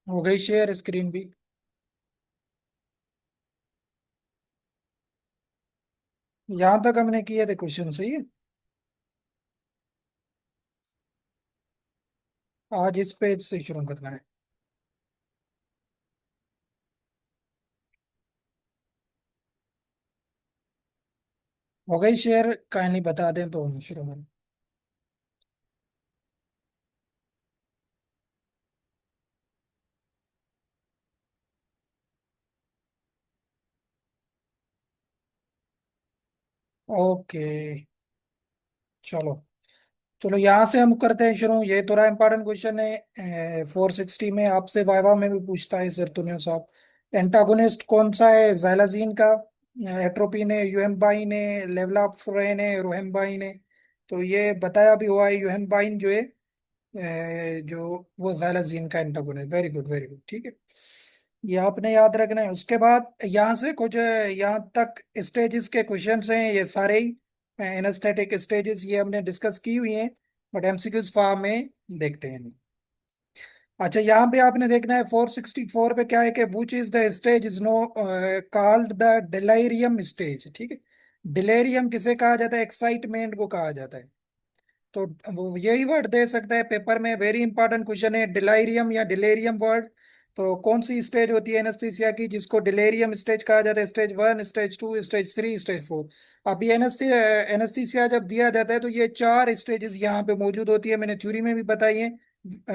हो गई share screen भी। यहाँ तक हमने किए थे क्वेश्चन, सही है। आज इस पेज से शुरू करना है। हो गई शेयर, कहानी बता दें तो हम शुरू करें। ओके, चलो। चलो यहाँ से हम करते हैं शुरू। ये थोड़ा इंपॉर्टेंट क्वेश्चन है, 460 में आपसे वाइवा में भी पूछता है सर तुनियो साहब। एंटागोनिस्ट कौन सा है जाइलाजीन का? एट्रोपिन है, यूएमबाइन है, लेवलाफ्रेन है, रोहेमबाइन है। तो ये बताया भी हुआ है, यूएमबाइन जो है जो वो जाइलाजीन का antagonist. Very good, very good, ठीक है। ये आपने याद रखना है। उसके बाद यहाँ से कुछ यहाँ तक स्टेजेस के क्वेश्चंस हैं, ये सारे ही एनास्थेटिक स्टेजेस ये हमने डिस्कस की हुई हैं, बट एमसीक्यूज फॉर्म में देखते हैं। अच्छा, यहाँ पे आपने देखना है 464 पे क्या है कि which is the stage is no called the delirium stage, ठीक है। डिलेरियम किसे कहा जाता है? एक्साइटमेंट को कहा जाता है। तो वो यही वर्ड दे सकता है पेपर में। वेरी इंपॉर्टेंट क्वेश्चन है, डिलाइरियम या डिलेरियम वर्ड। तो कौन सी स्टेज होती है एनेस्थीसिया की जिसको डिलेरियम स्टेज कहा जाता है? Stage one, stage two, stage three, stage four. अभी एनेस्थीसिया जब दिया जाता है तो ये चार स्टेजेस यहाँ पे मौजूद होती है, मैंने थ्योरी में भी बताई है।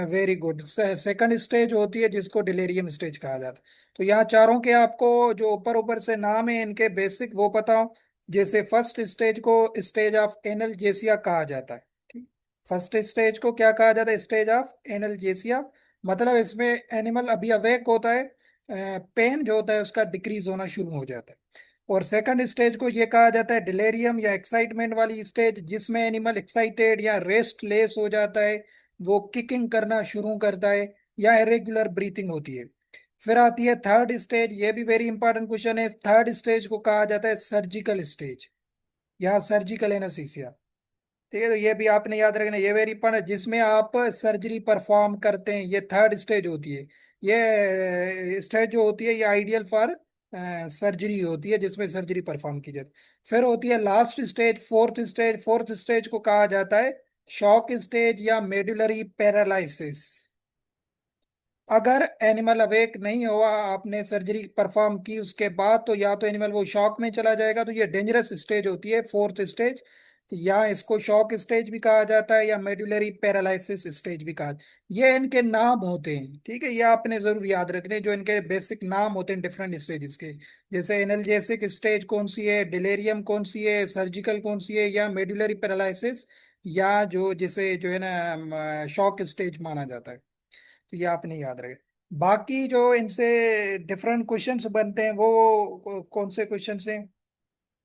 Very good. सेकंड स्टेज होती है जिसको डिलेरियम स्टेज कहा जाता है। तो यहाँ चारों के आपको जो ऊपर ऊपर से नाम है इनके बेसिक वो पता हो। जैसे फर्स्ट स्टेज को स्टेज ऑफ एनल्जेसिया कहा जाता है, ठीक। फर्स्ट स्टेज को क्या कहा जाता है? Stage of analgesia. मतलब इसमें एनिमल अभी अवेक होता है, पेन जो होता है उसका डिक्रीज होना शुरू हो जाता है। और सेकंड स्टेज को ये कहा जाता है डिलेरियम या एक्साइटमेंट वाली स्टेज, जिसमें एनिमल एक्साइटेड या रेस्टलेस हो जाता है, वो किकिंग करना शुरू करता है या इरेगुलर ब्रीथिंग होती है। फिर आती है थर्ड स्टेज, ये भी वेरी इंपॉर्टेंट क्वेश्चन है। थर्ड स्टेज को कहा जाता है सर्जिकल स्टेज या सर्जिकल एनेस्थीसिया, ठीक है। तो ये भी आपने याद रखना, ये वेरी इंपॉर्टेंट, जिसमें आप सर्जरी परफॉर्म करते हैं, ये थर्ड स्टेज होती है। ये स्टेज जो होती है ये आइडियल फॉर सर्जरी होती है, जिसमें सर्जरी परफॉर्म की जाती है। फिर होती है last stage, fourth stage. Fourth stage को कहा जाता है शॉक स्टेज या मेडुलरी पैरालिसिस। अगर एनिमल अवेक नहीं हुआ, आपने सर्जरी परफॉर्म की उसके बाद, तो या तो एनिमल वो शॉक में चला जाएगा, तो ये डेंजरस स्टेज होती है फोर्थ स्टेज। या इसको शॉक स्टेज भी कहा जाता है या मेडुलरी पैरालिसिस स्टेज भी कहा। ये इनके नाम होते हैं, ठीक है। ये आपने जरूर याद रखने, जो इनके बेसिक नाम होते हैं डिफरेंट स्टेजेस के। जैसे एनाल्जेसिक स्टेज कौन सी है, डिलेरियम कौन सी है, सर्जिकल कौन सी है, या मेडुलरी पैरालिसिस, या जो जिसे जो है ना शॉक स्टेज माना जाता है। तो ये आपने याद रखे। बाकी जो इनसे डिफरेंट क्वेश्चंस बनते हैं वो कौन से क्वेश्चंस हैं?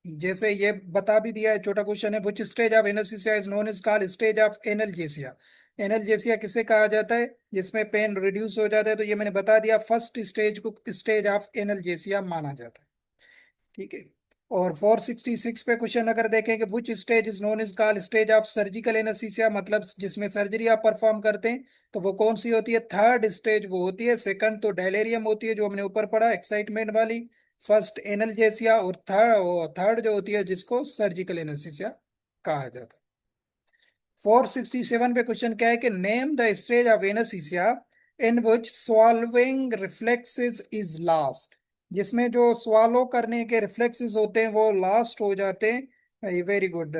जैसे ये बता भी दिया है, छोटा क्वेश्चन है, which stage of anaesthesia is known is called stage of analgesia. Analgesia किसे कहा जाता है? जिसमें पेन रिड्यूस हो जाता है, तो ये मैंने बता दिया, फर्स्ट स्टेज को स्टेज ऑफ एनाल्जेसिया माना जाता है, ठीक है। और 466 पे क्वेश्चन अगर देखें कि which stage is known is called stage of surgical anaesthesia, मतलब जिसमें सर्जरी आप परफॉर्म करते हैं, तो वो कौन सी होती है? थर्ड स्टेज वो होती है। सेकंड तो डेलेरियम होती है जो हमने ऊपर पढ़ा, एक्साइटमेंट वाली। फर्स्ट एनल्जेसिया, और थर्ड जो होती है जिसको सर्जिकल एनेस्थीसिया कहा जाता है। 467 पे क्वेश्चन क्या है कि name the stage of anaesthesia in which swallowing reflexes is last, जिसमें जो swallow करने के रिफ्लेक्सेस होते हैं वो लास्ट हो जाते हैं। Very good.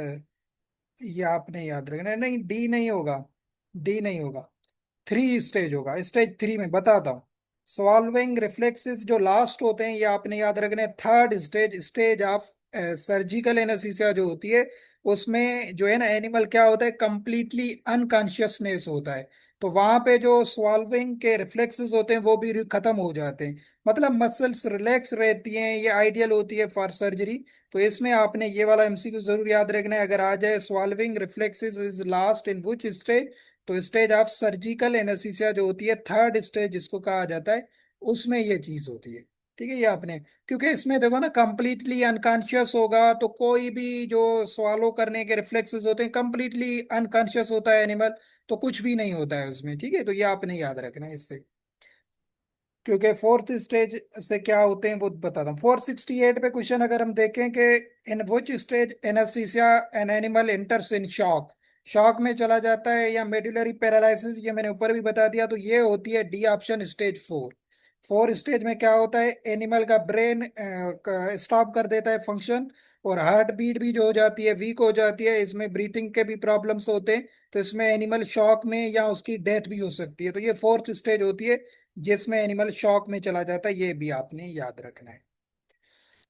ये आपने याद रखना है। नहीं, डी नहीं होगा, डी नहीं होगा। थ्री स्टेज होगा, स्टेज थ्री में बताता हूँ। सॉल्विंग रिफ्लेक्सेस जो लास्ट होते हैं ये आपने याद रखने। Third stage, stage of surgical anaesthesia जो होती है, उसमें जो है ना एनिमल क्या होता है, कंप्लीटली अनकॉन्शियसनेस होता है। तो वहां पे जो सॉल्विंग के रिफ्लेक्सेस होते हैं वो भी खत्म हो जाते हैं, मतलब मसल्स रिलैक्स रहती हैं। ये आइडियल होती है फॉर सर्जरी। तो इसमें आपने ये वाला एमसीक्यू जरूर याद रखना है। अगर आ जाए solving reflexes is last in which stage, तो स्टेज ऑफ सर्जिकल एनेस्थीसिया जो होती है थर्ड स्टेज जिसको कहा जाता है, उसमें ये चीज होती है, ठीक है। ये आपने, क्योंकि इसमें देखो ना कंप्लीटली अनकॉन्शियस होगा, तो कोई भी जो स्वालो करने के रिफ्लेक्सेस होते हैं कंप्लीटली अनकॉन्शियस होता है एनिमल, तो कुछ भी नहीं होता है उसमें, ठीक है। तो ये आपने याद रखना है इससे। क्योंकि फोर्थ स्टेज से क्या होते हैं वो बताता हूँ। 468 पे क्वेश्चन अगर हम देखें कि in which stage anaesthesia an animal enters in shock, shock में चला जाता है या मेडुलरी पैरालिसिस, ये मैंने ऊपर भी बता दिया, तो ये होती है डी ऑप्शन स्टेज 4। 4 स्टेज में क्या होता है, एनिमल का ब्रेन स्टॉप कर देता है फंक्शन, और हार्ट बीट भी जो हो जाती है वीक हो जाती है, इसमें ब्रीथिंग के भी प्रॉब्लम्स होते हैं, तो इसमें एनिमल शॉक में या उसकी डेथ भी हो सकती है। तो ये फोर्थ स्टेज होती है जिसमें एनिमल शॉक में चला जाता है, ये भी आपने याद रखना है।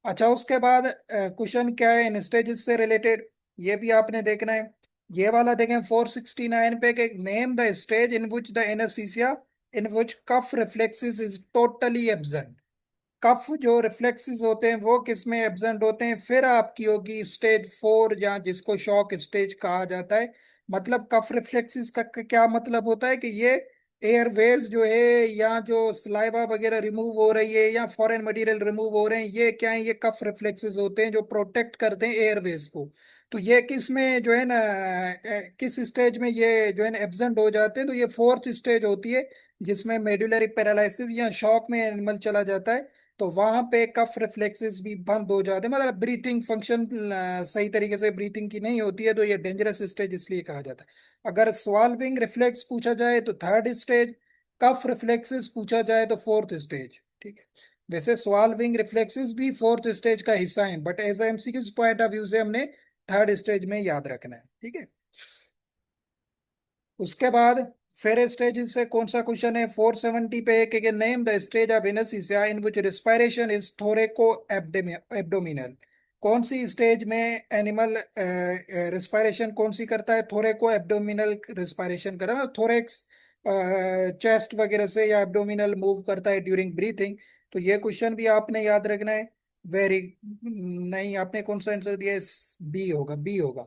अच्छा, उसके बाद क्वेश्चन क्या है इन स्टेजेस से रिलेटेड, ये भी आपने देखना है। ये वाला देखें 469 पे, कि name the stage in which the anaesthesia in which cough reflexes is totally absent. Cough जो रिफ्लेक्सेस होते हैं वो किस में एब्सेंट होते हैं, फिर आपकी होगी स्टेज 4, या जिसको शॉक स्टेज कहा जाता है। मतलब कफ रिफ्लेक्सेस का क्या मतलब होता है कि ये एयरवेज जो है, या जो सलाइवा वगैरह रिमूव हो रही है या फॉरेन मटेरियल रिमूव हो रहे हैं, ये क्या है, ये कफ रिफ्लेक्सेस होते हैं जो प्रोटेक्ट करते हैं एयरवेज को। तो ये किस में जो है ना, किस स्टेज में ये जो है ना एब्सेंट हो जाते हैं, तो ये फोर्थ स्टेज होती है जिसमें मेडुलरी पैरालिसिस या शॉक में एनिमल चला जाता है। तो वहां पे कफ रिफ्लेक्सेस भी बंद हो जाते हैं, मतलब ब्रीथिंग फंक्शन सही तरीके से ब्रीथिंग की नहीं होती है, तो ये डेंजरस स्टेज इसलिए कहा जाता है। अगर स्वाल्विंग रिफ्लेक्स पूछा जाए तो थर्ड स्टेज, कफ रिफ्लेक्सेस पूछा जाए तो फोर्थ स्टेज। ठीक है, वैसे स्वाल्विंग रिफ्लेक्सेस भी फोर्थ स्टेज का हिस्सा है, but as MCQ point of view से हमने थर्ड स्टेज में याद रखना है। ठीक है, उसके बाद फिर स्टेज से कौन सा क्वेश्चन है 470 पे, कि name the stage of anaesthesia in which respiration is थोरेको abdominal. कौन सी स्टेज में एनिमल रिस्पायरेशन कौन सी करता है, थोरेको एब्डोमिनल रिस्पायरेशन करता है, मतलब थोरेक्स चेस्ट वगैरह से या एब्डोमिनल मूव करता है ड्यूरिंग ब्रीथिंग। तो ये क्वेश्चन भी आपने याद रखना है। वेरी, नहीं आपने कौन सा आंसर दिया, बी होगा, बी होगा।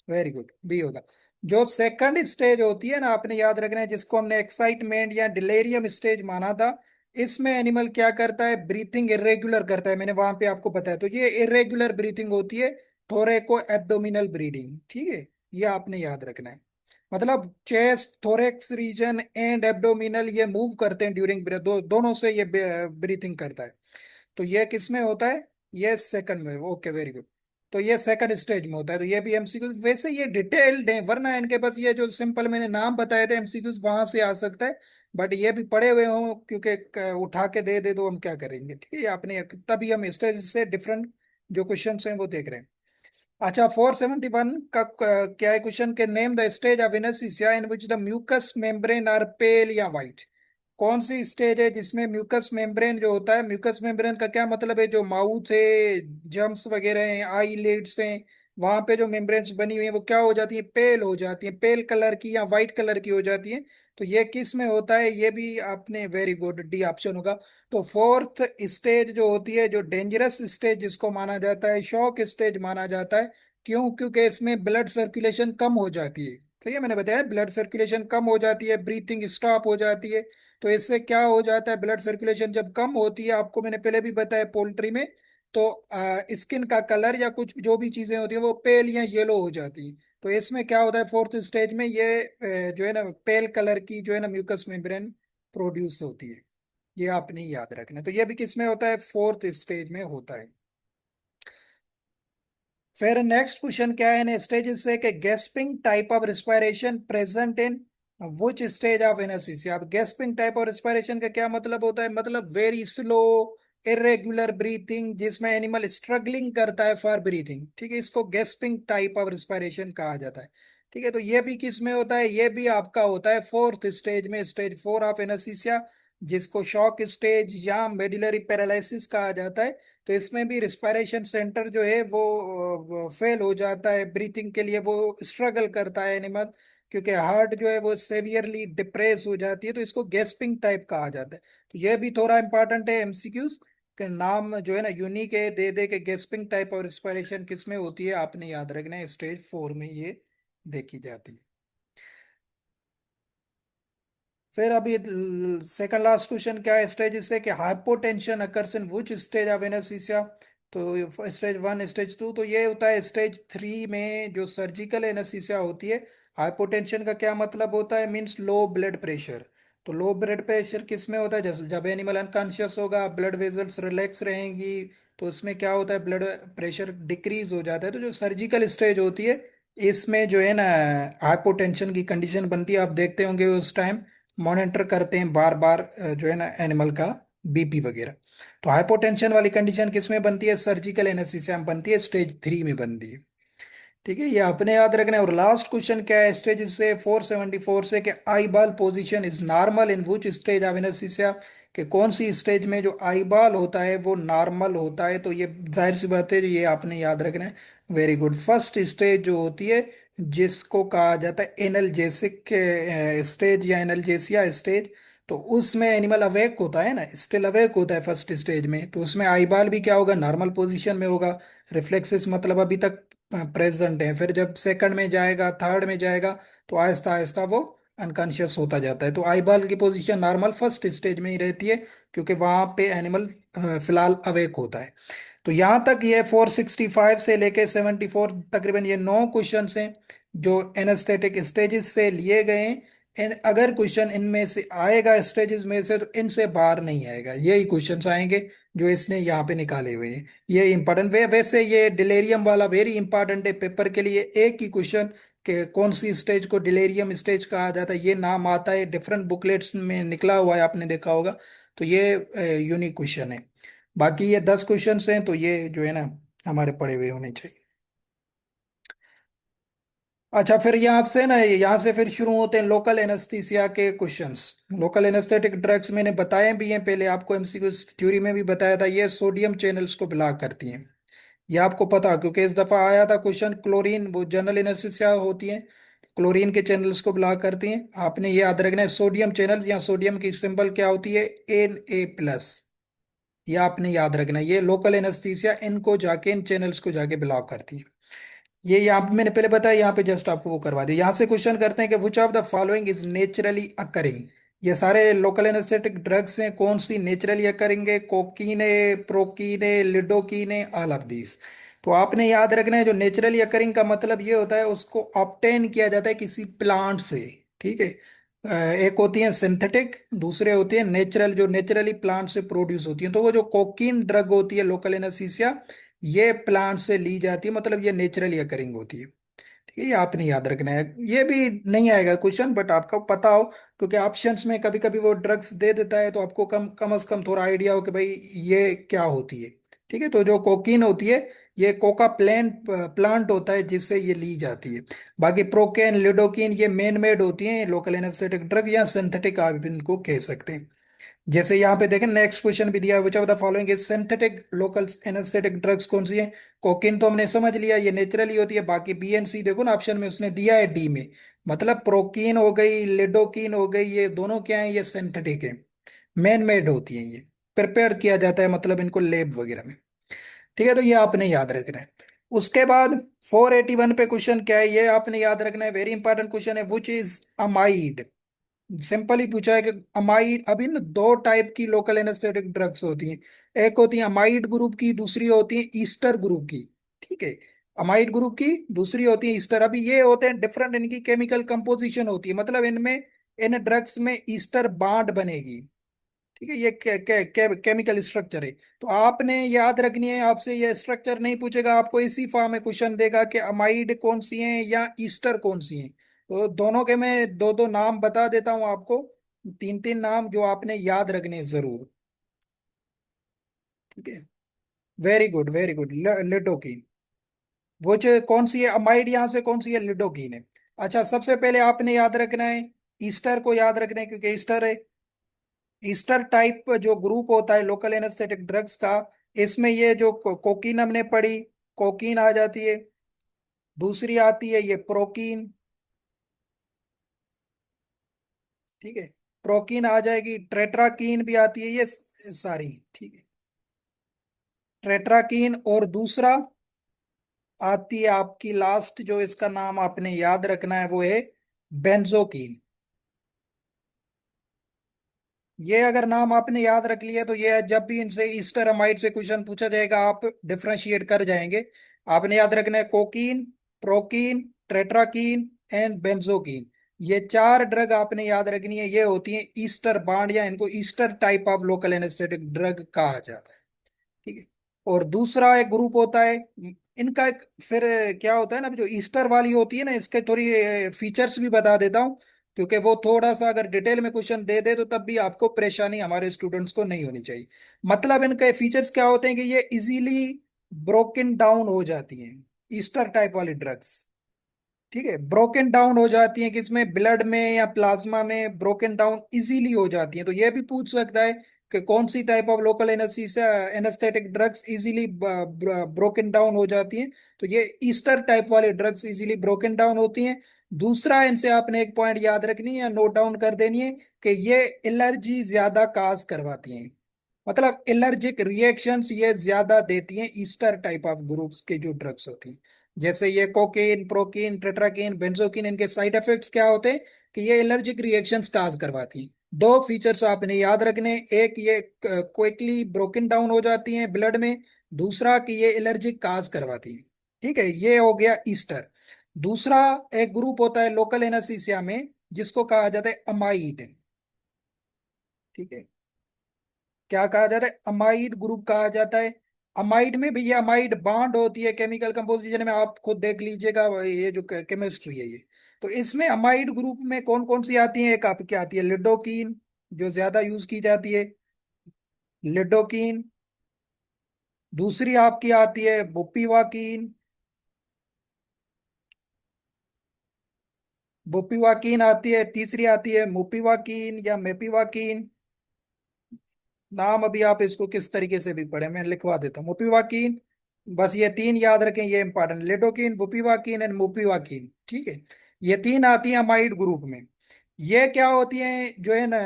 वेरी गुड, बी होगा। जो सेकंड स्टेज होती है ना, आपने याद रखना है, जिसको हमने एक्साइटमेंट या डिलेरियम स्टेज माना था, इसमें एनिमल क्या करता है, ब्रीथिंग इरेगुलर करता है, मैंने वहां पे आपको बताया। तो ये इरेगुलर ब्रीथिंग होती है, थोरेको एब्डोमिनल ब्रीदिंग। ठीक है, ये आपने याद रखना है। मतलब chest, thorax region and abdominal ये मूव करते हैं ड्यूरिंग दोनों से ये ब्रीथिंग करता है। तो ये किस में होता है, ये सेकंड में। Okay, very good. तो ये सेकंड स्टेज में होता है, तो ये भी एमसीक्यूज वैसे ये डिटेल्ड है, वरना इनके पास ये जो सिंपल मैंने नाम बताए थे एमसीक्यूज वहां से आ सकता है, बट ये भी पढ़े हुए हों, क्योंकि उठा के दे दे तो हम क्या करेंगे। ठीक है, ये आपने तभी हम स्टेज से डिफरेंट जो क्वेश्चन हैं वो देख रहे हैं। अच्छा, 471 का क्या है क्वेश्चन, के name the stage of anaesthesia in which the mucous membrane are pale या वाइट। कौन सी स्टेज है जिसमें म्यूकस मेम्ब्रेन जो होता है, म्यूकस मेम्ब्रेन का क्या मतलब है, जो माउथ है, जम्स वगैरह हैं, आई लिड्स हैं, वहां पे जो मेम्ब्रेन्स बनी हुई हैं वो क्या हो जाती है, पेल हो जाती है, पेल कलर की या वाइट कलर की हो जाती है। तो ये किस में होता है, ये भी आपने, वेरी गुड, डी ऑप्शन होगा। तो फोर्थ स्टेज जो होती है, जो डेंजरस स्टेज जिसको माना जाता है, शॉक स्टेज माना जाता है। क्यों, क्योंकि इसमें ब्लड सर्कुलेशन कम हो जाती है। तो ये मैंने बताया, ब्लड सर्कुलेशन कम हो जाती है, ब्रीथिंग स्टॉप हो जाती है। तो इससे क्या हो जाता है, ब्लड सर्कुलेशन जब कम होती है, आपको मैंने पहले भी बताया पोल्ट्री में, तो स्किन का कलर या कुछ जो भी चीजें होती है वो पेल या येलो हो जाती है। तो इसमें क्या होता है, फोर्थ स्टेज में ये जो है ना पेल कलर की जो है ना म्यूकस मेम्ब्रेन प्रोड्यूस होती है। ये आपने याद रखना है। तो ये भी किस में होता है, फोर्थ स्टेज में होता है। फिर नेक्स्ट क्वेश्चन क्या है इन स्टेजेस से, कि gasping type of respiration present in which stage of anaesthesia. अब गेस्पिंग टाइप ऑफ रिस्पायरेशन का क्या मतलब होता है, मतलब वेरी स्लो इरेगुलर ब्रीथिंग, जिसमें एनिमल स्ट्रगलिंग करता है फॉर ब्रीथिंग। ठीक है, इसको गेस्पिंग टाइप ऑफ रिस्पायरेशन कहा जाता है। ठीक है, तो ये भी किस में होता है, ये भी आपका होता है फोर्थ स्टेज में, स्टेज 4 ऑफ एनेस्थीसिया, जिसको शॉक स्टेज या मेडुलरी पैरालिसिस कहा जाता है। तो इसमें भी रिस्पायरेशन सेंटर जो है वो फेल हो जाता है, ब्रीथिंग के लिए वो स्ट्रगल करता है एनिमल, क्योंकि हार्ट जो है वो सेवियरली डिप्रेस हो जाती है, तो इसको गैस्पिंग टाइप कहा जाता है। तो ये भी थोड़ा इंपॉर्टेंट है एमसीक्यूज के नाम जो है ना यूनिक है, दे दे के गैस्पिंग टाइप और रिस्पायरेशन किस में होती है, आपने याद रखना है, स्टेज 4 में ये देखी जाती है। फिर अभी सेकंड लास्ट क्वेश्चन क्या है स्टेज से, कि hypotension occurs in which stage of anaesthesia. तो स्टेज 1, स्टेज 2, तो ये होता है स्टेज 3 में जो सर्जिकल एनेस्थीसिया होती है। हाइपोटेंशन का क्या मतलब होता है, मीन्स लो ब्लड प्रेशर। तो लो ब्लड प्रेशर किस में होता है? जैसे जब एनिमल अनकॉन्शियस होगा, ब्लड वेजल्स रिलैक्स रहेंगी, तो उसमें क्या होता है, ब्लड प्रेशर डिक्रीज हो जाता है। तो जो सर्जिकल स्टेज होती है, इसमें जो है ना हाइपोटेंशन की कंडीशन बनती है। आप देखते होंगे उस टाइम मॉनिटर करते हैं बार बार जो है ना एनिमल का बीपी वगैरह। तो हाइपोटेंशन वाली कंडीशन किस में बनती है? सर्जिकल एनेस्थीसिया में बनती है, स्टेज 3 में बनती है। ठीक है, ये अपने याद रखना है। और लास्ट क्वेश्चन क्या है स्टेज से 474 से, कि eye ball position is normal in which stage of anaesthesia, कि कौन सी स्टेज में जो आई बॉल होता है वो नॉर्मल होता है? तो ये जाहिर सी बात है, ये आपने याद रखना है। Very good. फर्स्ट स्टेज जो होती है, जिसको कहा जाता है एनल्जेसिक स्टेज या एनल्जेसिया स्टेज, तो उसमें एनिमल अवेक होता है ना, स्टिल अवेक होता है फर्स्ट स्टेज में। तो उसमें आई बॉल भी क्या होगा? नॉर्मल पोजीशन में होगा। रिफ्लेक्सेस मतलब अभी तक प्रेजेंट है। फिर जब सेकंड में जाएगा, थर्ड में जाएगा, तो आहिस्ता आहिस्ता वो अनकॉन्शियस होता जाता है। तो आई बॉल की पोजीशन नॉर्मल फर्स्ट स्टेज में ही रहती है, क्योंकि वहां पे एनिमल फिलहाल अवेक होता है। तो यहाँ तक ये 465 से लेके 74 तकरीबन ये 9 क्वेश्चन हैं जो एनेस्थेटिक स्टेजेस से लिए गए हैं। अगर क्वेश्चन इनमें से आएगा स्टेजेस में से, तो इनसे बाहर नहीं आएगा, यही क्वेश्चंस आएंगे जो इसने यहाँ पे निकाले हुए हैं। ये इंपॉर्टेंट वे, वैसे ये डिलेरियम वाला वेरी इंपॉर्टेंट है पेपर के लिए। एक ही क्वेश्चन के कौन सी स्टेज को डिलेरियम स्टेज कहा जाता है, ये नाम आता है, डिफरेंट बुकलेट्स में निकला हुआ है, आपने देखा होगा। तो ये यूनिक क्वेश्चन है। बाकी ये 10 क्वेश्चन हैं, तो ये जो है ना हमारे पढ़े हुए होने चाहिए। अच्छा, फिर यहाँ से ना, यहाँ से फिर शुरू होते हैं लोकल एनेस्थीसिया के क्वेश्चंस। लोकल एनेस्थेटिक ड्रग्स मैंने बताए भी हैं पहले आपको, एमसीक्यू थ्योरी में भी बताया था, ये सोडियम चैनल्स को ब्लॉक करती हैं। ये आपको पता, क्योंकि इस दफा आया था क्वेश्चन, क्लोरीन वो जनरल एनेस्थीसिया होती है, क्लोरीन के चैनल्स को ब्लॉक करती हैं। आपने ये याद रखना है, सोडियम चैनल्स या सोडियम की सिंबल क्या होती है? Na+। ये आपने याद रखना है, ये लोकल एनेस्थीसिया इनको जाके, इन चैनल्स को जाके ब्लॉक करती है। ये यहाँ पे मैंने पहले बताया, यहाँ पे जस्ट आपको वो करवा दिया। यहाँ से क्वेश्चन करते हैं कि which of the following is naturally occurring. ये सारे लोकल एनेस्थेटिक ड्रग्स हैं, कौन सी नेचुरली अकरिंग है? कोकीन है, प्रोकीन है, लिडोकीन है, ऑल ऑफ दीज। तो आपने याद रखना है, जो नेचुरली अकरिंग का मतलब ये होता है उसको ऑब्टेन किया जाता है किसी प्लांट से। ठीक है। एक होती है सिंथेटिक, दूसरे होती है नेचुरल, जो नेचुरली प्लांट से प्रोड्यूस होती है। तो वो जो कोकीन ड्रग होती है लोकल एनेस्थीसिया, ये प्लांट से ली जाती है, मतलब ये नेचुरली अकरिंग होती है। ठीक है, ये आपने याद रखना है। ये भी नहीं आएगा क्वेश्चन, बट आपको पता हो, क्योंकि ऑप्शंस में कभी कभी वो ड्रग्स दे देता है, तो आपको कम कम से कम थोड़ा आइडिया हो कि भाई ये क्या होती है। ठीक है, तो जो कोकीन होती है, ये कोका प्लांट प्लांट होता है जिससे ये ली जाती है। बाकी प्रोकेन, लिडोकिन, ये मैन मेड होती हैं लोकल एनेस्थेटिक ड्रग, या सिंथेटिक आप इनको कह सकते हैं। जैसे यहाँ पे देखें, नेक्स्ट क्वेश्चन भी दिया है, which of the following is synthetic local anaesthetic drugs, कौन सी है? कोकीन तो हमने समझ लिया, ये नेचुरली होती है। बाकी बी एंड सी देखो ना, ऑप्शन में उसने दिया है डी में, मतलब प्रोकीन हो गई, लिडोकिन हो गई, ये दोनों क्या है? ये सिंथेटिक है, मैन मेड होती है, ये प्रिपेयर किया जाता है मतलब इनको लैब वगैरह में। ठीक है, तो ये आपने याद रखना है। उसके बाद 481 पे क्वेश्चन क्या है, ये आपने याद रखना है, वेरी इंपॉर्टेंट क्वेश्चन है, विच इज अमाइड। सिंपल ही पूछा है कि अमाइड, अभी ना दो टाइप की लोकल एनेस्थेटिक ड्रग्स होती हैं। एक होती है अमाइड ग्रुप की, दूसरी होती है ईस्टर ग्रुप की। ठीक है, अमाइड ग्रुप की, दूसरी होती है ईस्टर। अभी ये होते हैं डिफरेंट, इनकी केमिकल कंपोजिशन होती है, मतलब इनमें, इन ड्रग्स में ईस्टर बाड बनेगी। ठीक है, ये केमिकल स्ट्रक्चर है। तो आपने याद रखनी है, आपसे ये स्ट्रक्चर नहीं पूछेगा, आपको इसी फॉर्म में क्वेश्चन देगा कि अमाइड कौन सी हैं या ईस्टर कौन सी हैं। तो दोनों के मैं दो दो नाम बता देता हूं आपको, तीन तीन नाम जो आपने याद रखने हैं जरूर। ठीक है, वेरी गुड वेरी गुड। लिडोकिन, वो जो कौन सी है अमाइड, यहाँ से कौन सी है? लिडोकिन है। अच्छा, सबसे पहले आपने याद रखना है, ईस्टर को याद रखना है, क्योंकि ईस्टर है, ईस्टर टाइप जो ग्रुप होता है लोकल एनेस्थेटिक ड्रग्स का, इसमें ये जो कोकीन हमने पढ़ी, कोकीन आ जाती है। दूसरी आती है ये प्रोकीन। ठीक है, प्रोकीन आ जाएगी, ट्रेट्राकीन भी आती है, ये सारी। ठीक है, ट्रेट्राकीन, और दूसरा आती है आपकी लास्ट, जो इसका नाम आपने याद रखना है, वो है बेंजोकीन। ये अगर नाम आपने याद रख लिया, तो ये जब भी इनसे ईस्टर अमाइड से क्वेश्चन पूछा जाएगा, आप डिफरेंशिएट कर जाएंगे। आपने याद रखना है कोकीन, प्रोकीन, ट्रेट्राकीन एंड बेंजोकीन। ये चार ड्रग आपने याद रखनी है, ये होती है ईस्टर बांड, या इनको Easter type of local anaesthetic drug कहा जाता है। ठीक है। और दूसरा एक ग्रुप होता है इनका एक, फिर क्या होता है ना, जो ईस्टर वाली होती है ना, इसके थोड़ी फीचर्स भी बता देता हूँ, क्योंकि वो थोड़ा सा अगर डिटेल में क्वेश्चन दे दे तो तब भी आपको परेशानी हमारे स्टूडेंट्स को नहीं होनी चाहिए। मतलब इनके फीचर्स क्या होते हैं कि ये इजीली ब्रोकन डाउन हो जाती हैं, ईस्टर टाइप वाली ड्रग्स। ठीक है, ब्रोकन डाउन हो जाती हैं किसमें, ब्लड में या प्लाज्मा में ब्रोकन डाउन इजीली हो जाती हैं। तो ये भी पूछ सकता है कि कौन सी type of local anaesthesia anaesthetic drugs easily broken down हो जाती हैं। तो ये ईस्टर टाइप वाली ड्रग्स इजीली ब्रोकन डाउन होती हैं। दूसरा, इनसे आपने एक पॉइंट याद रखनी है या नोट डाउन कर देनी है कि ये एलर्जी ज्यादा काज करवाती हैं। मतलब एलर्जिक रिएक्शंस ये ज्यादा देती हैं ईस्टर टाइप ऑफ ग्रुप्स के जो ड्रग्स होती हैं। जैसे ये कोकीन, प्रोकीन, टेट्राकीन, बेंजोकिन, इनके साइड इफेक्ट्स क्या होते हैं कि ये एलर्जिक रिएक्शंस काज करवाती हैं। दो फीचर्स आपने याद रखने, एक ये क्विकली ब्रोकन डाउन हो जाती हैं ब्लड में, दूसरा कि ये एलर्जिक काज करवाती है। ठीक है, ये हो गया ईस्टर। दूसरा एक ग्रुप होता है लोकल एनेस्थीसिया में जिसको कहा जाता है अमाइड। ठीक है, क्या कहा जाता है, अमाइड ग्रुप कहा जाता है। अमाइड में भी ये अमाइड बॉन्ड होती है, केमिकल कंपोजिशन में आप खुद देख लीजिएगा, ये जो केमिस्ट्री है ये। तो इसमें अमाइड ग्रुप में कौन कौन सी आती है, एक आपकी आती है लिडोकिन, जो ज्यादा यूज की जाती है, लिडोकिन। दूसरी आपकी आती है बुपीवाकीन, बुपीवाकीन आती है। तीसरी आती है मुपीवाकीन या मेपीवाकीन। नाम अभी आप इसको किस तरीके से भी पढ़े, मैं लिखवा देता हूँ, मुपीवाकीन। बस ये तीन याद रखें, ये इंपॉर्टेंट, लिडोकिन, बुपीवाकीन एंड मुपीवाकीन। ठीक है, ये तीन आती हैं अमाइड ग्रुप में। ये क्या होती हैं जो है ना,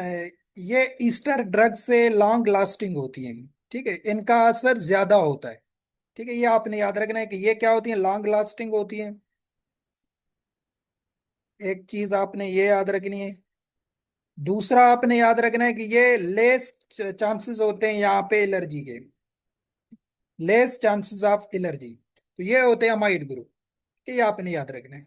ये ईस्टर ड्रग से लॉन्ग लास्टिंग होती हैं। ठीक है, इनका असर ज्यादा होता है। ठीक है, ये आपने याद रखना है कि ये क्या होती है, लॉन्ग लास्टिंग होती है। एक चीज आपने ये याद रखनी है। दूसरा आपने याद रखना है कि ये लेस चांसेस होते हैं यहाँ पे एलर्जी के, लेस चांसेस ऑफ एलर्जी। तो ये होते हैं अमाइड ग्रुप, ये आपने याद रखना है।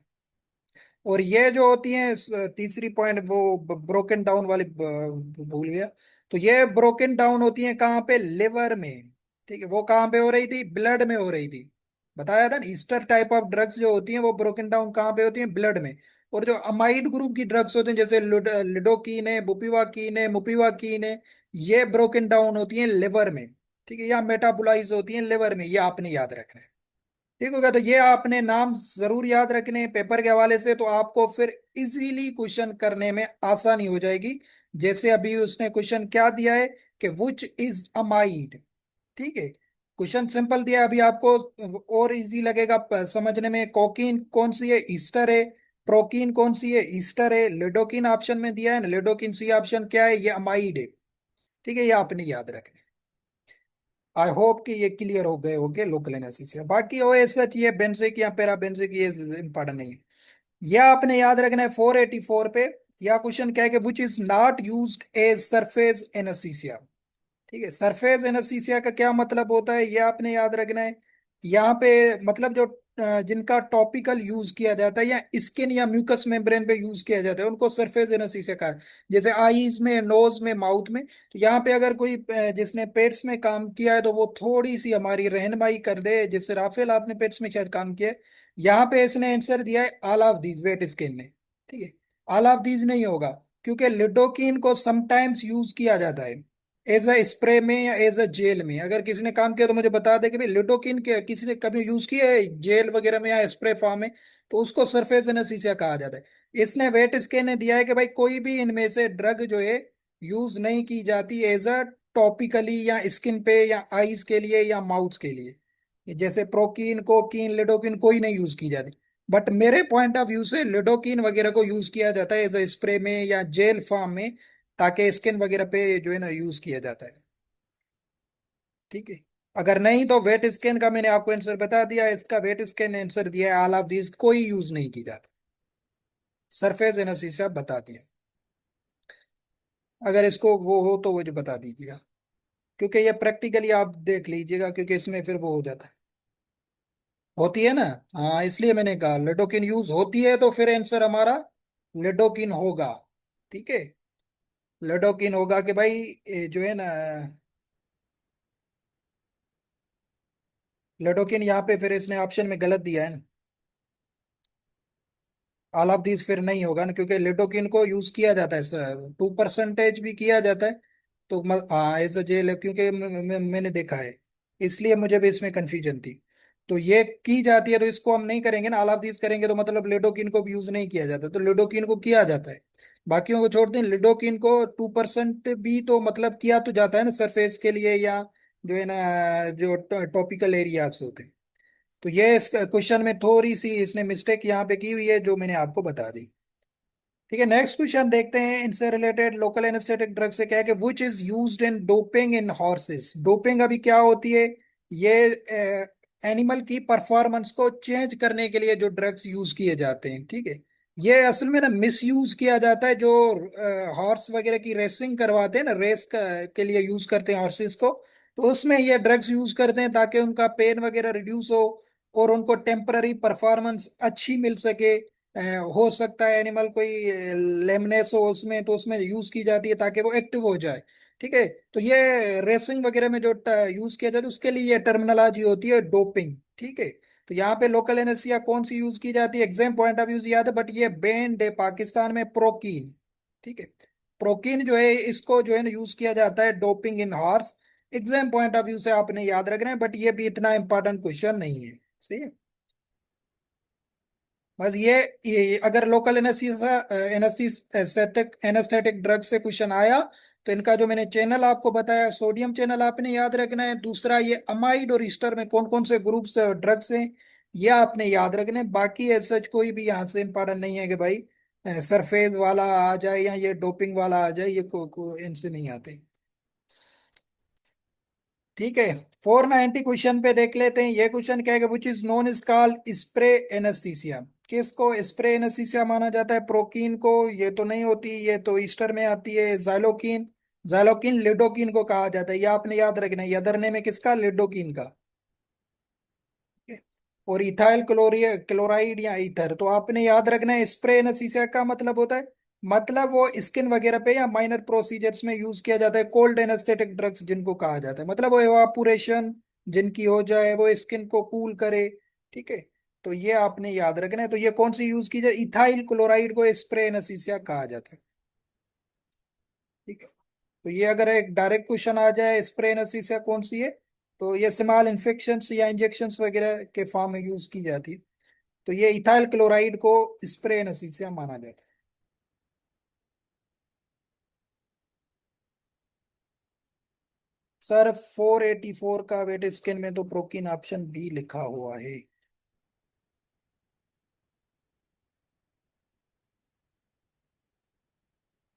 और ये जो होती है तीसरी पॉइंट वो ब्रोकन डाउन वाली भूल गया। तो ये ब्रोकन डाउन होती है कहाँ पे, लिवर में। ठीक है, वो कहाँ पे हो रही थी, ब्लड में हो रही थी। बताया था ना, ईस्टर टाइप ऑफ ड्रग्स जो होती हैं वो ब्रोकन डाउन कहाँ पे होती हैं, ब्लड में। और जो अमाइड ग्रुप की ड्रग्स होते हैं जैसे लिडोकीन है, बुपीवाकीन है, मुपीवाकीन है, ये ब्रोकन डाउन होती हैं लिवर में। ठीक है, या मेटाबोलाइज होती हैं लिवर में, ये आपने याद रखना है। ठीक हो गया, तो ये आपने नाम जरूर याद रखने हैं पेपर के हवाले से, तो आपको फिर इजीली क्वेश्चन करने में आसानी हो जाएगी। जैसे अभी उसने क्वेश्चन क्या दिया है कि विच इज अमाइड। ठीक है, क्वेश्चन सिंपल दिया है, अभी आपको और इजी लगेगा समझने में। कोकीन कौन सी है, ईस्टर है। प्रोकीन कौन सी है, ईस्टर है। लिडोकिन ऑप्शन में दिया है ना, लिडोकिन सी ऑप्शन क्या है, ये अमाइड है। ठीक है, ये आपने याद रखना है। आई होप कि ये क्लियर हो गए होंगे लोकल एनालिसिस से। बाकी ओ एस एच ये बेंजिक या पैराबेंजिक ये इंपॉर्टेंट नहीं है। यह आपने याद रखना है 484 पे। यह क्वेश्चन क्या है कि which is not used as surface anaesthesia. ठीक है, सरफेस एनेस्थीसिया का क्या मतलब होता है, ये आपने याद रखना है। यहाँ पे मतलब जो जिनका टॉपिकल यूज किया जाता है या स्किन या म्यूकस मेम्ब्रेन पे यूज किया जाता है उनको सरफेस एनेस्थीसिया का, जैसे आईज में, नोज में, माउथ में। तो यहाँ पे अगर कोई जिसने पेट्स में काम किया है तो वो थोड़ी सी हमारी रहनुमाई कर दे, जैसे राफेल आपने पेट्स में शायद काम किया है। यहाँ पे इसने आंसर दिया है all of these wet skin ने। ठीक है, ऑल ऑफ दीज नहीं होगा, क्योंकि लिडोकिन को समटाइम्स यूज किया जाता है एज अ स्प्रे में या एज अ जेल में। अगर किसी ने काम किया तो मुझे बता दे कि भाई लिडोकिन के किसी ने कभी यूज किया है जेल वगैरह में या स्प्रे फॉर्म में, तो उसको सरफेस एनेस्थीसिया कहा जाता है। इसने वेट स्केन ने दिया है कि भाई कोई भी इनमें से ड्रग जो है यूज नहीं की जाती एज अ टॉपिकली या स्किन पे या आईज के लिए या माउथ के लिए। जैसे प्रोकीन, कोकीन, लिडोकिन कोई नहीं यूज की जाती। बट मेरे पॉइंट ऑफ व्यू से लिडोकिन वगैरह को यूज किया जाता है एज अ स्प्रे में या जेल फॉर्म में, ताकि स्किन वगैरह पे जो है ना यूज किया जाता है। ठीक है, अगर नहीं तो वेट स्कैन का मैंने आपको आंसर बता दिया, इसका वेट स्कैन आंसर दिया है ऑल ऑफ दिस कोई यूज नहीं की जाता, सरफेस एनालिसिस आप बता दिया। अगर इसको वो हो तो वो जो बता दीजिएगा, क्योंकि ये प्रैक्टिकली आप देख लीजिएगा, क्योंकि इसमें फिर वो हो जाता है। होती है ना, हाँ, इसलिए मैंने कहा लिडोकिन यूज होती है तो फिर आंसर हमारा लिडोकिन होगा। ठीक है, लिडोकिन होगा कि भाई जो है ना, लिडोकिन यहाँ पे फिर इसने ऑप्शन में गलत दिया है ना। ऑल ऑफ दिस फिर नहीं होगा ना, क्योंकि लिडोकिन को यूज किया जाता है सर, 2% भी किया जाता है। तो हाँ एज अ जेल है, क्योंकि मैंने देखा है, इसलिए मुझे भी इसमें कंफ्यूजन थी। तो ये की जाती है, तो इसको हम नहीं करेंगे ना, ऑल ऑफ दिस करेंगे तो मतलब लिडोकिन को भी यूज नहीं किया जाता, तो लिडोकिन को किया जाता है। बाकियों को छोड़ दें, लिडोकिन को 2% भी तो मतलब किया तो जाता है ना, सरफेस के लिए या जो है ना जो टॉपिकल एरियाज होते हैं। तो ये इस क्वेश्चन में थोड़ी सी इसने मिस्टेक यहाँ पे की हुई है, जो मैंने आपको बता दी। ठीक है, नेक्स्ट क्वेश्चन देखते हैं, इनसे रिलेटेड लोकल एनेस्थेटिक ड्रग से क्या है कि which is used in doping in horses. Doping अभी क्या होती है, ये एनिमल की परफॉर्मेंस को चेंज करने के लिए जो ड्रग्स यूज किए जाते हैं। ठीक है, ये असल में ना मिस यूज किया जाता है, जो हॉर्स वगैरह की रेसिंग करवाते हैं ना, के लिए यूज करते हैं हॉर्सेस को। तो उसमें ये ड्रग्स यूज करते हैं ताकि उनका पेन वगैरह रिड्यूस हो और उनको टेम्पररी परफॉर्मेंस अच्छी मिल सके। हो सकता है एनिमल कोई लेमनेस हो उसमें, तो उसमें यूज की जाती है ताकि वो एक्टिव हो जाए। ठीक है, तो ये रेसिंग वगैरह में जो यूज किया जाता है उसके लिए ये टर्मिनोलॉजी होती है डोपिंग। ठीक है, तो यहाँ पे लोकल एनेस्थीसिया कौन सी यूज की जाती है, एग्जाम पॉइंट ऑफ व्यू से याद है, बट ये बैंड है पाकिस्तान में, प्रोकीन। ठीक है, प्रोकीन जो है इसको जो है ना यूज किया जाता है doping in horse. Exam point of view से आपने याद रखना है, बट ये भी इतना इंपॉर्टेंट क्वेश्चन नहीं है। सही है, बस ये अगर लोकल एनेस्थेटिक एनेस्थेटिक ड्रग से क्वेश्चन आया, तो इनका जो मैंने चैनल आपको बताया, सोडियम चैनल आपने याद रखना है। दूसरा ये अमाइड और ईस्टर में कौन कौन से ग्रुप्स ड्रग्स हैं, ये आपने याद रखने हैं। बाकी एज सच कोई भी यहाँ से इंपॉर्टेंट नहीं है कि भाई सरफेस वाला आ जाए या ये डोपिंग वाला आ जाए, ये इनसे नहीं आते। ठीक है, 490 क्वेश्चन पे देख लेते हैं। ये क्वेश्चन क्या है कि which is known is called spray anaesthesia. किसको स्प्रे एनेस्थीसिया माना जाता है, प्रोकीन को? ये तो नहीं होती, ये तो ईस्टर में आती है। जाइलोकिन, जाइलोकिन लिडोकिन को कहा जाता है, ये आपने याद रखना है। यदरने में किसका, लिडोकिन का। ठीक है? और इथाइल क्लोराइड या ईथर, तो आपने याद रखना है स्प्रे एनेस्थीसिया का मतलब होता है, मतलब वो स्किन वगैरह पे या माइनर प्रोसीजर्स में यूज किया जाता है। कोल्ड एनेस्थेटिक ड्रग्स जिनको कहा जाता है, मतलब वो एवापोरेशन जिनकी हो जाए, वो स्किन को कूल करे। ठीक है, तो ये आपने याद रखना है। तो ये कौन सी यूज की जाए, इथाइल क्लोराइड को स्प्रे एनेस्थीसिया कहा जाता है। ठीक है, तो ये अगर एक डायरेक्ट क्वेश्चन आ जाए स्प्रे एनेस्थीसिया कौन सी है, तो ये स्मॉल इन्फेक्शन या इंजेक्शन वगैरह के फॉर्म में यूज की जाती है। तो ये इथाइल क्लोराइड को स्प्रे एनेस्थीसिया माना जाता है। सर 484 का वेट स्केल में तो प्रोकीन ऑप्शन बी लिखा हुआ है।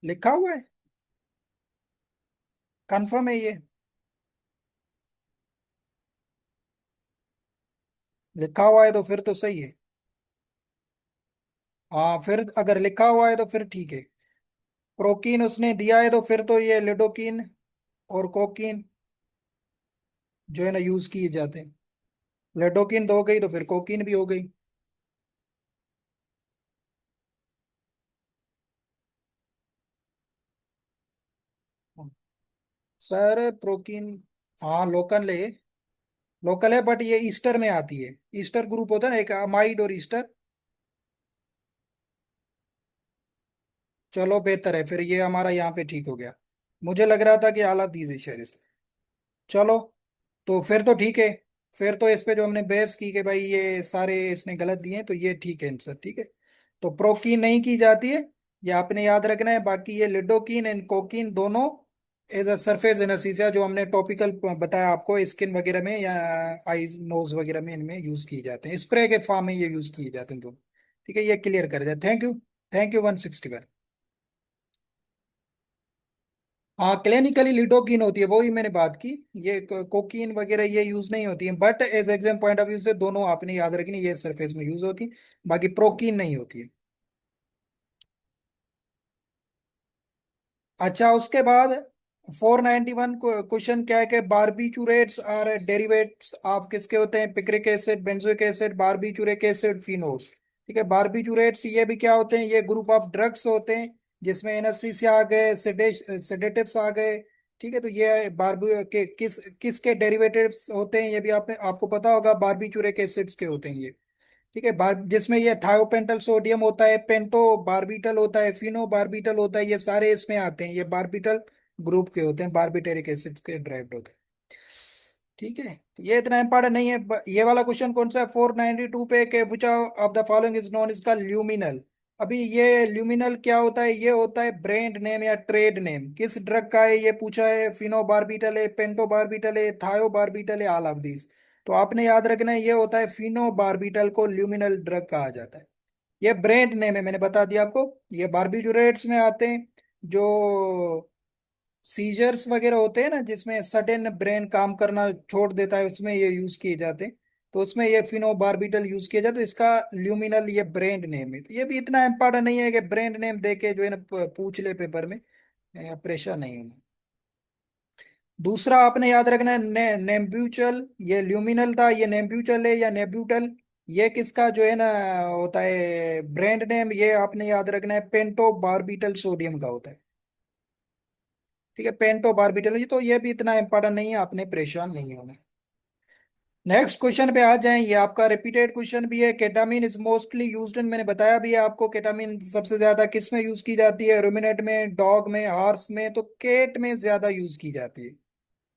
लिखा हुआ है, कंफर्म है ये? लिखा हुआ है तो फिर तो सही है। हाँ, फिर अगर लिखा हुआ है तो फिर ठीक है। प्रोकीन उसने दिया है, तो फिर तो ये लिडोकिन और कोकीन जो है ना यूज किए जाते हैं। लिडोकिन तो हो गई, तो फिर कोकीन भी हो गई। सर प्रोकीन, हाँ लोकल है, लोकल है, बट ये ईस्टर में आती है। ईस्टर ग्रुप होता है ना, एक अमाइड और ईस्टर। चलो बेहतर है, फिर ये हमारा यहाँ पे ठीक हो गया। मुझे लग रहा था कि आला दीज है शायद इसका। चलो, तो फिर तो ठीक है। फिर तो इस पे जो हमने बहस की कि भाई ये सारे इसने गलत दिए हैं, तो ये ठीक है आंसर। ठीक है, तो प्रोकीन नहीं की जाती है, ये आपने याद रखना है। बाकी ये लिडोकिन एंड कोकीन दोनों एज अ सरफेस एनेस्थीसिया जो हमने टॉपिकल बताया आपको, स्किन वगैरह में या आईज नोज वगैरह में इनमें यूज किए जाते हैं, स्प्रे के फॉर्म में ये यूज किए जाते हैं दोनों। ठीक है, ये क्लियर कर दिया, थैंक यू। Thank you 161। हाँ, क्लिनिकली लिडोकिन होती है, वही मैंने बात की। ये कोकीन वगैरह ये यूज नहीं होती है, but as exam point of view से दोनों आपने याद रखनी, ये सरफेस में यूज होती है, बाकी प्रोकीन नहीं होती है। अच्छा, उसके बाद 491 क्वेश्चन क्या है कि बारबीचूरेट्स आर डेरिवेट्स ऑफ किसके होते हैं, picric acid, benzoic acid, barbituric acid, phenol. ठीक है, बारबिटूरेट्स ये भी क्या होते हैं, ये ग्रुप ऑफ ड्रग्स होते हैं जिसमें एनएससी आ गए, सेडेटिव्स आ गए। ठीक है, तो ये बारबी के किसके डेरिवेटिव्स होते हैं, ये भी आपको पता होगा, बारबिटूरिक एसिड्स के होते हैं ये। ठीक है, जिसमें ये थायोपेंटल सोडियम होता है, पेंटो बारबीटल होता है, फिनो बारबीटल होता है, ये सारे इसमें आते हैं, ये बारबीटल ग्रुप के होते हैं, बारबिटेरिक एसिड्स के ड्राइव्ड होते हैं। ठीक है, तो ये इतना इंपॉर्टेंट नहीं है। ये वाला क्वेश्चन कौन सा है, 492 पे, के which of the following is known इसका ल्यूमिनल। अभी ये ल्यूमिनल क्या होता है, ये होता है ब्रांड नेम या ट्रेड नेम, किस ड्रग का है ये पूछा है, फिनोबार्बिटल है, पेंटोबार्बिटल है, थायोबार्बिटल है, ऑल ऑफ दीज। तो आपने याद रखना है, ये होता है फिनोबार्बिटल को ल्यूमिनल ड्रग कहा जाता है। ये ब्रांड नेम है, मैंने बता दिया आपको। ये बारबिटूरेट्स में आते हैं, जो सीजर्स वगैरह होते हैं ना, जिसमें सडन ब्रेन काम करना छोड़ देता है, उसमें ये यूज किए जाते हैं। तो उसमें ये फिनोबार्बिटल यूज किया जाता है, तो इसका ल्यूमिनल ये ब्रांड नेम है। तो ये भी इतना इंपॉर्टेंट नहीं है कि ब्रांड नेम दे के जो है ना पूछ ले पेपर में, परेशान नहीं होना। दूसरा आपने याद रखना है, नेम्ब्यूचल, ये ल्यूमिनल था, ये नेम्ब्यूचल है या नेब्यूटल, ये किसका जो है ना होता है ब्रांड नेम, ये आपने याद रखना है पेंटो बारबिटल सोडियम का होता है। ठीक है, पेंटो बारबिटल, तो ये भी इतना इंपॉर्टेंट नहीं है, आपने परेशान नहीं होना। नेक्स्ट क्वेश्चन पे आ जाएं, ये आपका रिपीटेड क्वेश्चन भी है। Ketamine is mostly used in, मैंने बताया भी है आपको, केटामिन सबसे ज्यादा किस में यूज की जाती है, रुमिनेट में, डॉग में, हॉर्स में, तो केट में ज्यादा यूज की जाती है।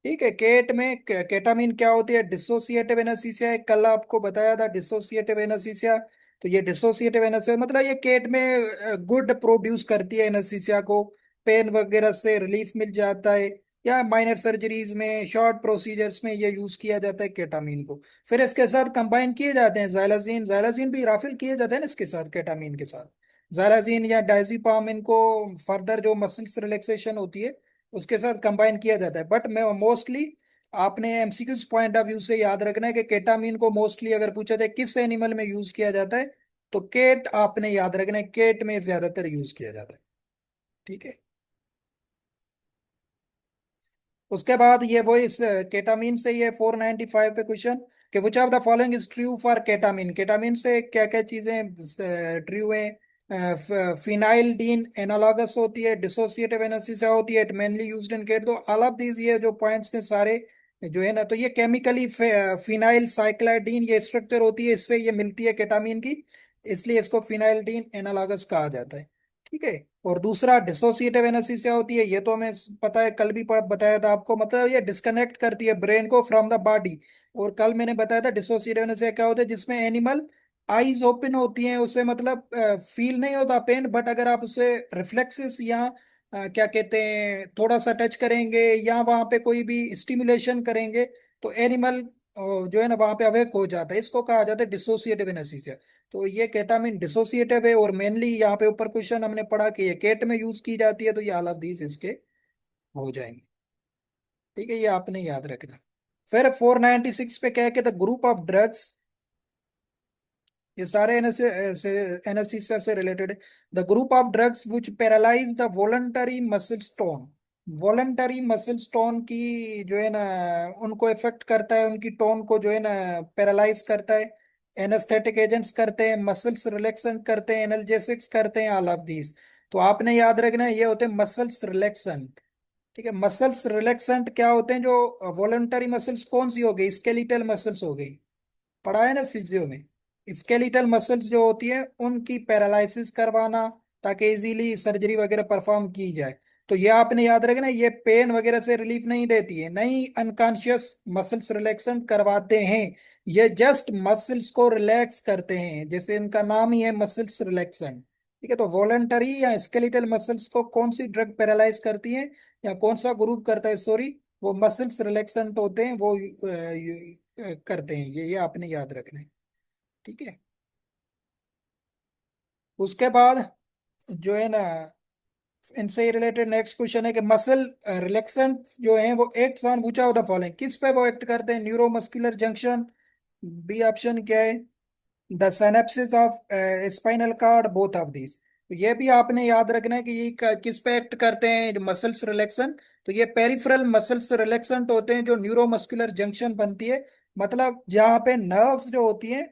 ठीक है, केट में केटामिन क्या होती है, डिसोसिएटिव एनेस्थीसिया है, कल आपको बताया था डिसोसिएटिव एनेस्थीसिया। तो ये डिसोसिएटिव एनेस्थीसिया मतलब ये केट में गुड प्रोड्यूस करती है एनेस्थीसिया को, पेन वगैरह से रिलीफ मिल जाता है, या माइनर सर्जरीज में, शॉर्ट प्रोसीजर्स में ये यूज किया जाता है केटामिन को। फिर इसके साथ कंबाइन किए जाते हैं जाइलाजीन, जाइलाजीन भी राफिल किए जाते हैं ना इसके साथ, केटामिन के साथ जाइलाजीन या डायजीपाम, इनको फर्दर जो मसल्स रिलैक्सेशन होती है उसके साथ कंबाइन किया जाता है। बट मैं मोस्टली, आपने एमसीक्यूज पॉइंट ऑफ व्यू से याद रखना है कि केटामिन को मोस्टली अगर पूछा जाए किस एनिमल में यूज किया जाता है, तो केट आपने याद रखना है, केट में ज्यादातर यूज किया जाता है। ठीक है, उसके बाद ये वो इस केटामिन से ये 495 पे क्वेश्चन, कि which of the following is true for ketamine, ketamine से क्या क्या चीजें ट्रू है। फिनाइल डीन एनालॉगस होती है, डिसोसिएटिव एनालिसिस होती है, it mainly used in cat, तो ऑल ऑफ दीज ये जो पॉइंट्स हैं सारे जो है ना, तो ये केमिकली फिनाइल साइक्लाडीन ये स्ट्रक्चर होती है, इससे ये मिलती है केटामिन की, इसलिए इसको फिनाइल डीन एनालॉगस कहा जाता है। ठीक है, और दूसरा डिसोसिएटिव एनालिसिस होती है, ये तो हमें पता है, कल भी बताया था आपको, मतलब ये डिस्कनेक्ट करती है ब्रेन को फ्रॉम द बॉडी। और कल मैंने बताया था डिसोसिएटिव एनालिसिस क्या होता है, जिसमें एनिमल आईज ओपन होती हैं, उसे मतलब फील नहीं होता पेन, बट अगर आप उसे रिफ्लेक्सेस या क्या कहते हैं थोड़ा सा टच करेंगे या वहां पे कोई भी स्टिमुलेशन करेंगे, तो एनिमल जो है ना वहां पे अवेक हो जाता है, इसको कहा जाता है डिसोसिएटिव एनालिसिस। तो ये केटामिन डिसोसिएटिव है, और मेनली यहाँ पे ऊपर क्वेश्चन हमने पढ़ा कि ये केट में यूज की जाती है, तो ये ऑल ऑफ दीज इसके हो जाएंगे। ठीक है, ये आपने याद रखना। फिर 496 पे क्या है कि द ग्रुप ऑफ ड्रग्स, ये सारे एनेस्थीसिया से रिलेटेड है। The group of drugs which paralyse the voluntary muscle stone, voluntary muscle stone की जो है ना उनको इफेक्ट करता है, उनकी टोन को जो है ना पैरालाइज करता है। एनेस्थेटिक एजेंट्स करते हैं, मसल्स रिलैक्सेंट करते हैं, एनाल्जेसिक्स करते हैं, ऑल ऑफ दीज। तो आपने याद रखना है ये होते हैं मसल्स रिलैक्सेंट। ठीक है, मसल्स रिलैक्सेंट क्या होते हैं, जो वॉलंटरी मसल्स कौन सी हो गई, स्केलिटल मसल्स हो गई, पढ़ा है ना फिजियो में। स्केलिटल मसल्स जो होती है उनकी पैरालिसिस करवाना, ताकि इजीली सर्जरी वगैरह परफॉर्म की जाए। तो ये आपने याद रखना, ये पेन वगैरह से रिलीफ नहीं देती है, नहीं अनकॉन्शियस मसल्स रिलैक्सन करवाते हैं, ये जस्ट मसल्स को रिलैक्स करते हैं, जैसे इनका नाम ही है मसल्स रिलैक्सन। ठीक है, तो वॉलंटरी या स्केलिटल मसल्स को कौन सी ड्रग पैरालाइज करती है, या कौन सा ग्रुप करता है, सॉरी, वो मसल्स रिलैक्सेंट होते हैं, वो करते हैं, ये आपने याद रखना है। ठीक है, उसके बाद जो है ना इनसे रिलेटेड नेक्स्ट क्वेश्चन है कि मसल रिलैक्सेंट जो है वो act on which of the following, किस पे वो एक्ट करते हैं, न्यूरोमस्कुलर जंक्शन, बी ऑप्शन क्या है, the synapses of spinal cord, both of these. तो ये भी आपने याद रखना है कि ये किस पे एक्ट करते हैं, मसल्स रिलैक्सन। तो ये पेरिफेरल मसल्स रिलैक्सेंट होते हैं, जो न्यूरोमस्कुलर जंक्शन बनती है, मतलब जहाँ पे नर्व्स जो होती हैं,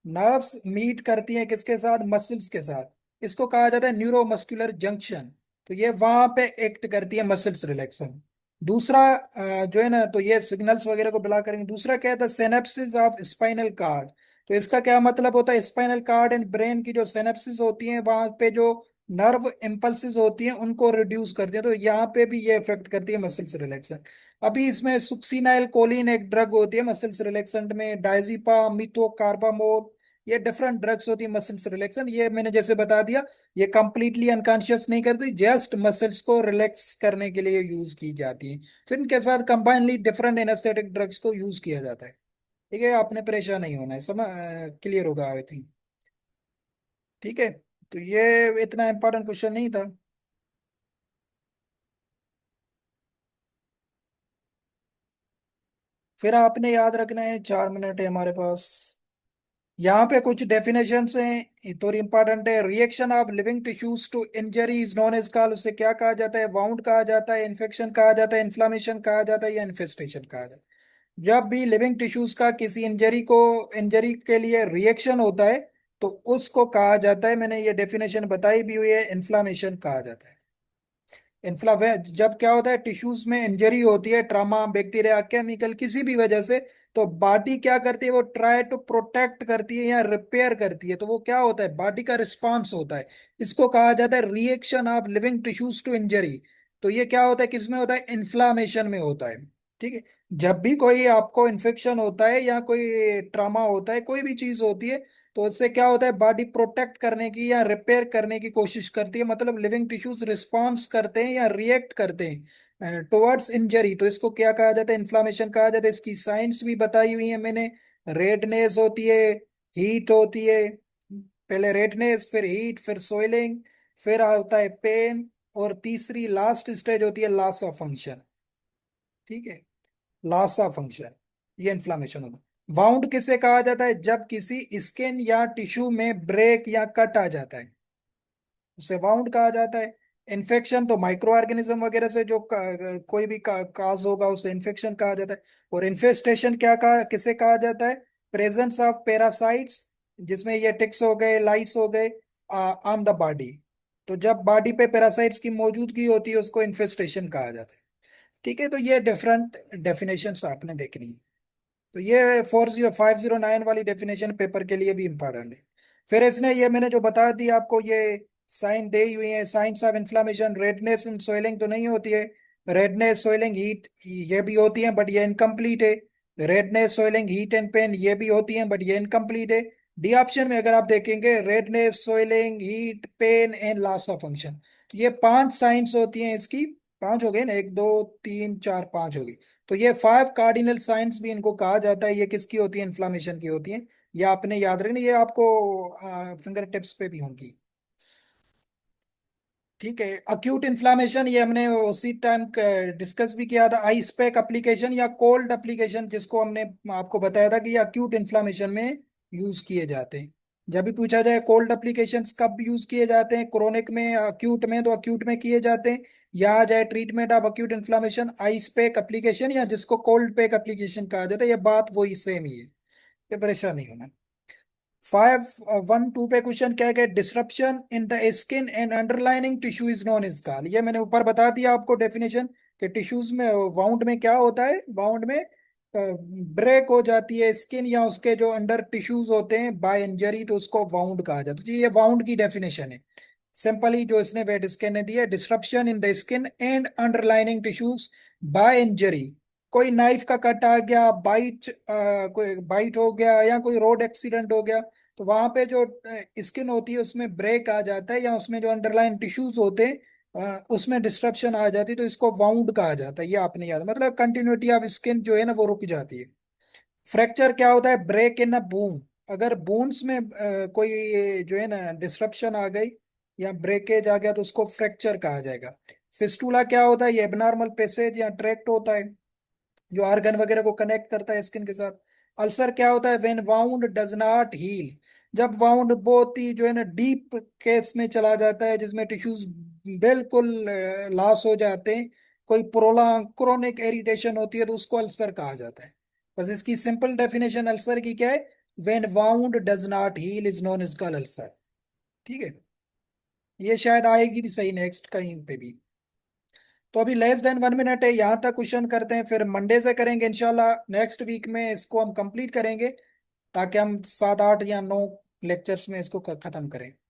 नर्व्स मीट करती हैं किसके साथ, मसल्स के साथ, इसको कहा जाता है न्यूरोमस्कुलर जंक्शन। तो ये वहां पे एक्ट करती है मसल्स रिलैक्सन। दूसरा जो है ना, तो ये सिग्नल्स वगैरह को बिला करेंगे। दूसरा क्या था, सेनेप्सिस ऑफ स्पाइनल कार्ड। तो इसका क्या मतलब होता है, स्पाइनल कार्ड एंड ब्रेन की जो सेनेप्सिस होती हैं वहां पे जो नर्व इम्पल्सिस होती हैं उनको रिड्यूस करती है, तो यहाँ पे भी ये इफेक्ट करती है मसल्स रिलैक्सन। अभी इसमें सुक्सिनाइल कोलिन एक ड्रग होती है मसल्स रिलैक्सेंट में, डायजीपा, मिथोकार्बामोल, ये डिफरेंट ड्रग्स होती है मसल्स रिलैक्सेंट। ये मैंने जैसे बता दिया, ये कंप्लीटली अनकॉन्शियस नहीं करती, जस्ट मसल्स को रिलैक्स करने के लिए यूज की जाती है। फिर इनके साथ कंबाइनली डिफरेंट एनेस्थेटिक ड्रग्स को यूज किया जाता है। ठीक है, आपने परेशान नहीं होना है, समझ क्लियर होगा आई थिंक। ठीक है, तो ये इतना इंपॉर्टेंट क्वेश्चन नहीं था। फिर आपने याद रखना है, 4 मिनट है हमारे पास। यहाँ पे कुछ डेफिनेशंस हैं, ये थोड़ी इंपॉर्टेंट है। Reaction of living tissues to injury is known as call, उसे क्या कहा जाता है, वाउंड कहा जाता है, इन्फेक्शन कहा जाता है, इन्फ्लामेशन कहा जाता है, या इन्फेस्टेशन कहा जाता है। जब भी लिविंग टिश्यूज का किसी इंजरी के लिए रिएक्शन होता है तो उसको कहा जाता है, मैंने ये डेफिनेशन बताई भी हुई है, इन्फ्लामेशन कहा जाता है। इन्फ्लामे जब क्या होता है, टिश्यूज में इंजरी होती है, ट्रामा, बैक्टीरिया, केमिकल, किसी भी वजह से, तो बॉडी क्या करती है, वो ट्राई टू प्रोटेक्ट करती है या रिपेयर करती है, तो वो क्या होता है, बॉडी का रिस्पॉन्स होता है। इसको कहा जाता है reaction of living tissues to injury. तो ये क्या होता है, किसमें होता है, इन्फ्लामेशन में होता है। ठीक है, जब भी कोई आपको इन्फेक्शन होता है या कोई ट्रामा होता है, कोई भी चीज होती है, तो उससे क्या होता है, बॉडी प्रोटेक्ट करने की या रिपेयर करने की कोशिश करती है, मतलब लिविंग टिश्यूज रिस्पॉन्स करते हैं या रिएक्ट करते हैं टुवर्ड्स इंजरी, तो इसको क्या कहा जाता है, इन्फ्लामेशन कहा जाता है। इसकी साइंस भी बताई हुई है मैंने, रेडनेस होती है, हीट होती है, पहले रेडनेस, फिर हीट, फिर सोइलिंग, फिर होता है पेन, और तीसरी लास्ट स्टेज होती है लॉस ऑफ फंक्शन। ठीक है, लॉस ऑफ फंक्शन, ये इन्फ्लामेशन होगा। वाउंड किसे कहा जाता है, जब किसी स्किन या टिश्यू में ब्रेक या कट आ जाता है, उसे वाउंड कहा जाता है। इन्फेक्शन तो माइक्रो ऑर्गेनिज्म वगैरह से जो कोई भी काज होगा उसे इन्फेक्शन कहा जाता है। और इन्फेस्टेशन क्या कहा, किसे कहा जाता है, प्रेजेंस ऑफ पैरासाइट्स, जिसमें ये टिक्स हो गए, लाइस हो गए, ऑन द बॉडी। तो जब बॉडी पे पैरासाइट्स की मौजूदगी होती है उसको इन्फेस्टेशन कहा जाता है। ठीक है, तो ये डिफरेंट डेफिनेशंस आपने देखनी है। तो ये 40509 वाली डेफिनेशन पेपर के लिए भी इंपॉर्टेंट है। फिर इसने ये मैंने जो बता दी आपको, ये साइन दे हुई है, signs of inflammation, redness and swelling तो नहीं होती है, रेडनेस सोइलिंग हीट ये भी होती है बट ये इनकम्प्लीट है। Redness swelling heat and pen ये भी होती हैं बट ये इनकम्प्लीट है। डी ऑप्शन में अगर आप देखेंगे, redness swelling heat pain and loss of function, तो ये 5 साइंस होती हैं इसकी। 5 हो गए ना, 1 2 3 4 5 हो गई। तो ये 5 कार्डिनल साइंस भी इनको कहा जाता है, ये किसकी होती है, इन्फ्लामेशन की होती है। ये आपने याद रखना, ये आपको फिंगर टिप्स पे भी होंगी। ठीक है, अक्यूट इन्फ्लामेशन ये हमने उसी टाइम डिस्कस भी किया था, आइस पैक एप्लीकेशन या कोल्ड एप्लीकेशन, जिसको हमने आपको बताया था कि ये अक्यूट इन्फ्लामेशन में यूज किए जाते हैं। जब भी पूछा जाए कोल्ड एप्लीकेशंस कब यूज किए जाते हैं, क्रोनिक में, अक्यूट में, तो अक्यूट में किए जाते हैं। या आ जाए treatment of acute inflammation, ice pack application, या जिसको कोल्ड पैक एप्लीकेशन कहा जाता है, ये बात वही सेम ही है, ये परेशान नहीं होना। 512 पे क्वेश्चन क्या है, disruption in the skin and underlining tissue is non is called. ये मैंने ऊपर बता दिया आपको डेफिनेशन, कि टिश्यूज में, वाउंड में क्या होता है, वाउंड में ब्रेक हो जाती है स्किन या उसके जो अंडर टिश्यूज होते हैं बाय इंजरी, तो उसको वाउंड कहा जाता है। तो ये वाउंड की डेफिनेशन है, सिंपली जो इसने वेट स्किन ने दिया, disruption in the skin and underlining tissues by injury. कोई नाइफ का कट आ गया, कोई बाइट हो गया, या कोई रोड एक्सीडेंट हो गया, तो वहां पे जो स्किन होती है उसमें ब्रेक आ जाता है, या उसमें जो अंडरलाइन टिश्यूज होते हैं उसमें डिस्ट्रप्शन आ जाती है, तो इसको वाउंड कहा जाता है। ये आपने याद, मतलब कंटिन्यूटी ऑफ स्किन जो है ना वो रुक जाती है। फ्रैक्चर क्या होता है, ब्रेक इन अ बोन, अगर बोन्स में कोई जो है ना डिस्ट्रप्शन आ गई या ब्रेकेज आ गया तो उसको फ्रैक्चर कहा जाएगा। फिस्टूला क्या होता है, ये एबनॉर्मल पैसेज या ट्रैक्ट होता है जो आर्गन वगैरह को कनेक्ट करता है स्किन के साथ। अल्सर क्या होता है, when wound does not heal, जब वाउंड बहुत ही जो है ना डीप केस में चला जाता है, जिसमें टिश्यूज बिल्कुल लॉस हो जाते हैं, कोई प्रोलॉन्ग क्रोनिक इरिटेशन होती है, तो उसको अल्सर कहा जाता है। बस इसकी सिंपल डेफिनेशन अल्सर की क्या है, when wound does not heal is known as gall ulcer. ठीक है, ये शायद आएगी भी सही नेक्स्ट कहीं पे भी। तो अभी लेस देन 1 मिनट है, यहाँ तक क्वेश्चन करते हैं, फिर मंडे से करेंगे इंशाल्लाह। नेक्स्ट वीक में इसको हम कंप्लीट करेंगे, ताकि हम 7 8 या 9 लेक्चर्स में इसको खत्म करें।